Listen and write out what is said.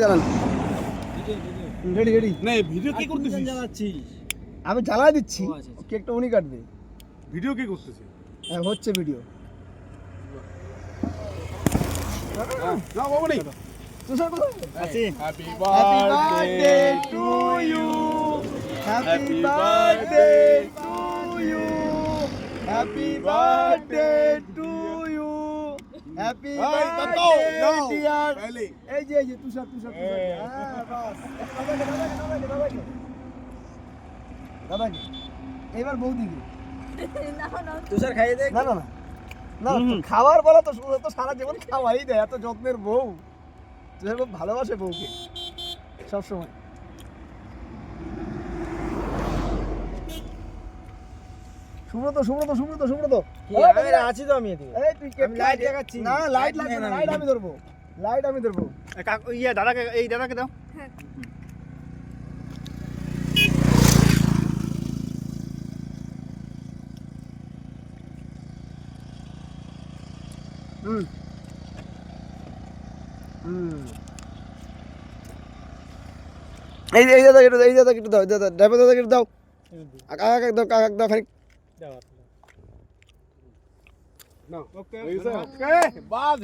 চালান ready ready না video কি করতেছিস? আমি জ্বালা দিচ্ছি কেকটা উনি কাটবে ভিডিও কি করতেছিস? হ্যাঁ হচ্ছে ভিডিও না বাবা নেই। তুষার কোথায় আছে happy happy birthday to you happy birthday to you happy birthday to you happy birthday dear এই যে তুষার হ্যাঁ বাস দাদাকে এবার বৌদিকে তুষার খাইয়ে দে। না না না না খাওয়ার বলা তো তো সারা জীবন খাওয়াই দেয় এত যত্নের বউ তুষার খুব ভালোবাসে বউকে সবসময় সুব্রত আছি তো আমি এদিকে। এই তুই আমি লাইট দেখাচ্ছি। না লাইট লাগবে না লাইট আমি ধরবো ইয়া দাদাকে এই দাদাকে দাও। হুম এই দাদা একটু দাও দাদা ড্রাইভার দাদা একটু দাও কাকা দাও খানিক ওকে বাস